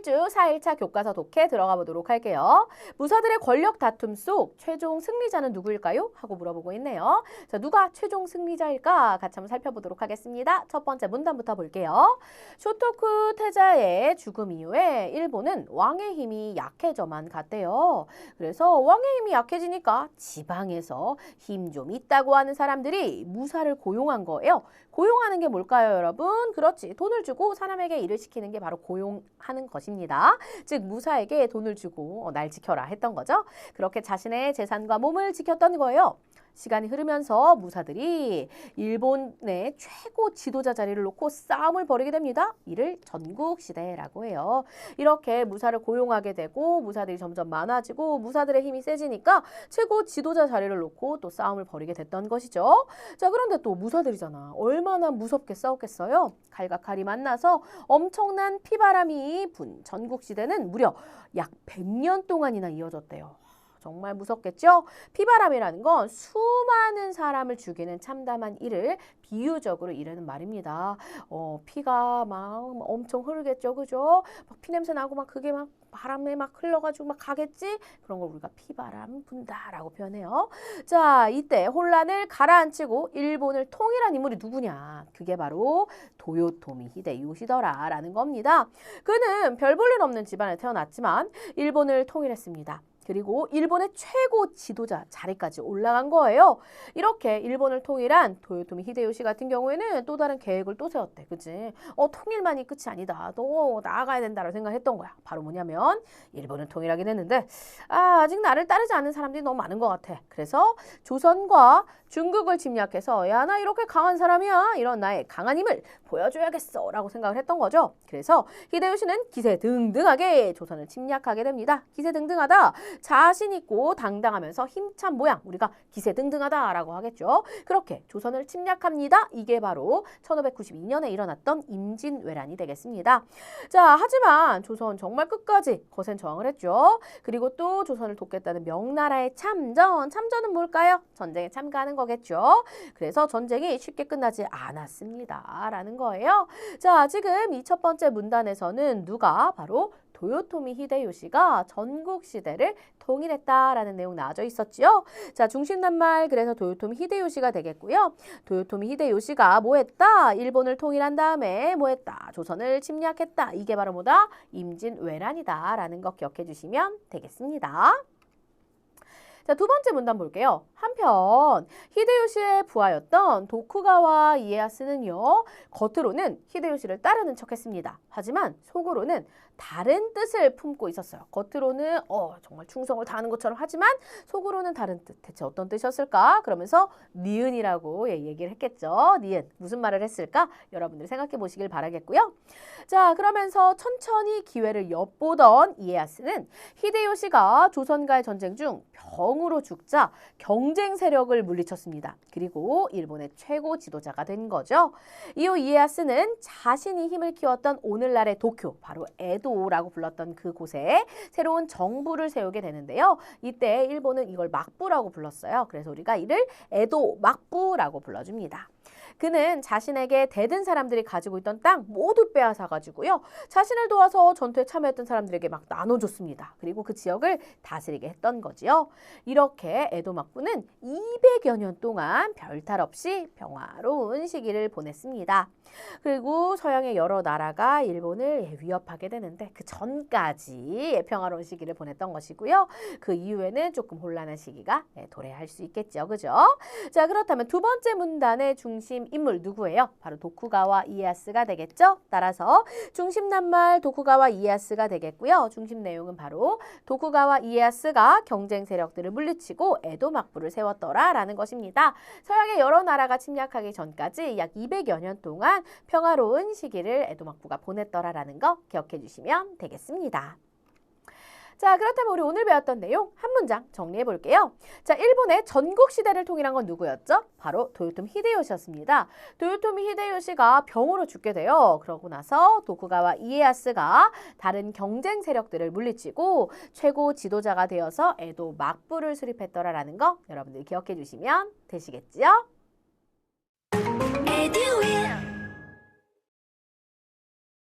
주 4일차 교과서 독해 들어가 보도록 할게요. 무사들의 권력 다툼 속 최종 승리자는 누구일까요? 하고 물어보고 있네요. 자, 누가 최종 승리자일까? 같이 한번 살펴보도록 하겠습니다. 첫 번째 문단부터 볼게요. 쇼토쿠 태자의 죽음 이후에 일본은 왕의 힘이 약해져만 갔대요. 그래서 왕의 힘이 약해지니까 지방에서 힘 좀 있다고 하는 사람들이 무사를 고용한 거예요. 고용하는 게 뭘까요, 여러분? 그렇지. 돈을 주고 사람에게 일을 시키는 게 바로 고용하는 것입니다. 즉 무사에게 돈을 주고 날 지켜라 했던 거죠. 그렇게 자신의 재산과 몸을 지켰던 거예요. 시간이 흐르면서 무사들이 일본의 최고 지도자 자리를 놓고 싸움을 벌이게 됩니다. 이를 전국시대라고 해요. 이렇게 무사를 고용하게 되고 무사들이 점점 많아지고 무사들의 힘이 세지니까 최고 지도자 자리를 놓고 또 싸움을 벌이게 됐던 것이죠. 자, 그런데 또 무사들이잖아. 얼마나 무섭게 싸웠겠어요? 칼과 칼이 만나서 엄청난 피바람이 분 전국시대는 무려 약 100년 동안이나 이어졌대요. 정말 무섭겠죠? 피바람이라는 건 수많은 사람을 죽이는 참담한 일을 비유적으로 이르는 말입니다. 피가 막 엄청 흐르겠죠, 그죠? 막 피냄새 나고 막 그게 막 바람에 막 흘러가지고 막 가겠지? 그런 걸 우리가 피바람 분다라고 표현해요. 자, 이때 혼란을 가라앉히고 일본을 통일한 인물이 누구냐? 그게 바로 도요토미 히데요시더라라는 겁니다. 그는 별 볼 일 없는 집안에 태어났지만 일본을 통일했습니다. 그리고 일본의 최고 지도자 자리까지 올라간 거예요. 이렇게 일본을 통일한 도요토미 히데요시 같은 경우에는 또 다른 계획을 또 세웠대. 그치? 통일만이 끝이 아니다. 또 나아가야 된다고 생각했던 거야. 바로 뭐냐면 일본을 통일하긴 했는데 아직 나를 따르지 않는 사람들이 너무 많은 것 같아. 그래서 조선과 중국을 침략해서 야, 나 이렇게 강한 사람이야. 이런 나의 강한 힘을 보여줘야겠어. 라고 생각을 했던 거죠. 그래서 히데요시는 기세등등하게 조선을 침략하게 됩니다. 기세등등하다. 자신 있고 당당하면서 힘찬 모양, 우리가 기세등등하다라고 하겠죠. 그렇게 조선을 침략합니다. 이게 바로 1592년에 일어났던 임진왜란이 되겠습니다. 자, 하지만 조선 정말 끝까지 거센 저항을 했죠. 그리고 또 조선을 돕겠다는 명나라의 참전은 뭘까요? 전쟁에 참가하는 거겠죠. 그래서 전쟁이 쉽게 끝나지 않았습니다. 라는 거예요. 자, 지금 이 첫 번째 문단에서는 누가 바로 도요토미 히데요시가 전국 시대를 통일했다라는 내용 나와져 있었지요. 자, 중심낱말 그래서 도요토미 히데요시가 되겠고요. 도요토미 히데요시가 뭐 했다? 일본을 통일한 다음에 뭐 했다? 조선을 침략했다. 이게 바로 뭐다? 임진왜란이다라는 거 기억해 주시면 되겠습니다. 자, 두 번째 문단 볼게요. 한편 히데요시의 부하였던 도쿠가와 이에야스는요. 겉으로는 히데요시를 따르는 척했습니다. 하지만 속으로는 다른 뜻을 품고 있었어요. 겉으로는 정말 충성을 다하는 것처럼 하지만 속으로는 다른 뜻. 대체 어떤 뜻이었을까? 그러면서 니은이라고 얘기를 했겠죠. 니은. 무슨 말을 했을까? 여러분들 생각해 보시길 바라겠고요. 자, 그러면서 천천히 기회를 엿보던 이에야스는 히데요시가 조선과의 전쟁 중 병으로 죽자 경쟁 세력을 물리쳤습니다. 그리고 일본의 최고 지도자가 된 거죠. 이후 이에야스는 자신이 힘을 키웠던 오늘날의 도쿄, 바로 에도라고 불렀던 그곳에 새로운 정부를 세우게 되는데요. 이때 일본은 이걸 막부라고 불렀어요. 그래서 우리가 이를 에도 막부라고 불러줍니다. 그는 자신에게 대든 사람들이 가지고 있던 땅 모두 빼앗아가지고요. 자신을 도와서 전투에 참여했던 사람들에게 막 나눠줬습니다. 그리고 그 지역을 다스리게 했던 거지요. 이렇게 에도 막부는 200여 년 동안 별탈 없이 평화로운 시기를 보냈습니다. 그리고 서양의 여러 나라가 일본을 위협하게 되는데 그 전까지 평화로운 시기를 보냈던 것이고요. 그 이후에는 조금 혼란한 시기가 도래할 수 있겠죠. 그죠? 자, 그렇다면 두 번째 문단의 중심 인물 누구예요? 바로 도쿠가와 이에야스가 되겠죠? 따라서 중심낱말 도쿠가와 이에야스가 되겠고요. 중심 내용은 바로 도쿠가와 이에야스가 경쟁 세력들을 물리치고 에도 막부를 세웠더라라는 것입니다. 서양의 여러 나라가 침략하기 전까지 약 200여 년 동안 평화로운 시기를 에도 막부가 보냈더라라는 거 기억해 주시면 되겠습니다. 자, 그렇다면 우리 오늘 배웠던 내용 한 문장 정리해 볼게요. 자, 일본의 전국 시대를 통일한 건 누구였죠? 바로 도요토미 히데요시였습니다. 도요토미 히데요시가 병으로 죽게 돼요. 그러고 나서 도쿠가와 이에야스가 다른 경쟁 세력들을 물리치고 최고 지도자가 되어서 에도 막부를 수립했더라라는 거 여러분들이 기억해 주시면 되시겠지요?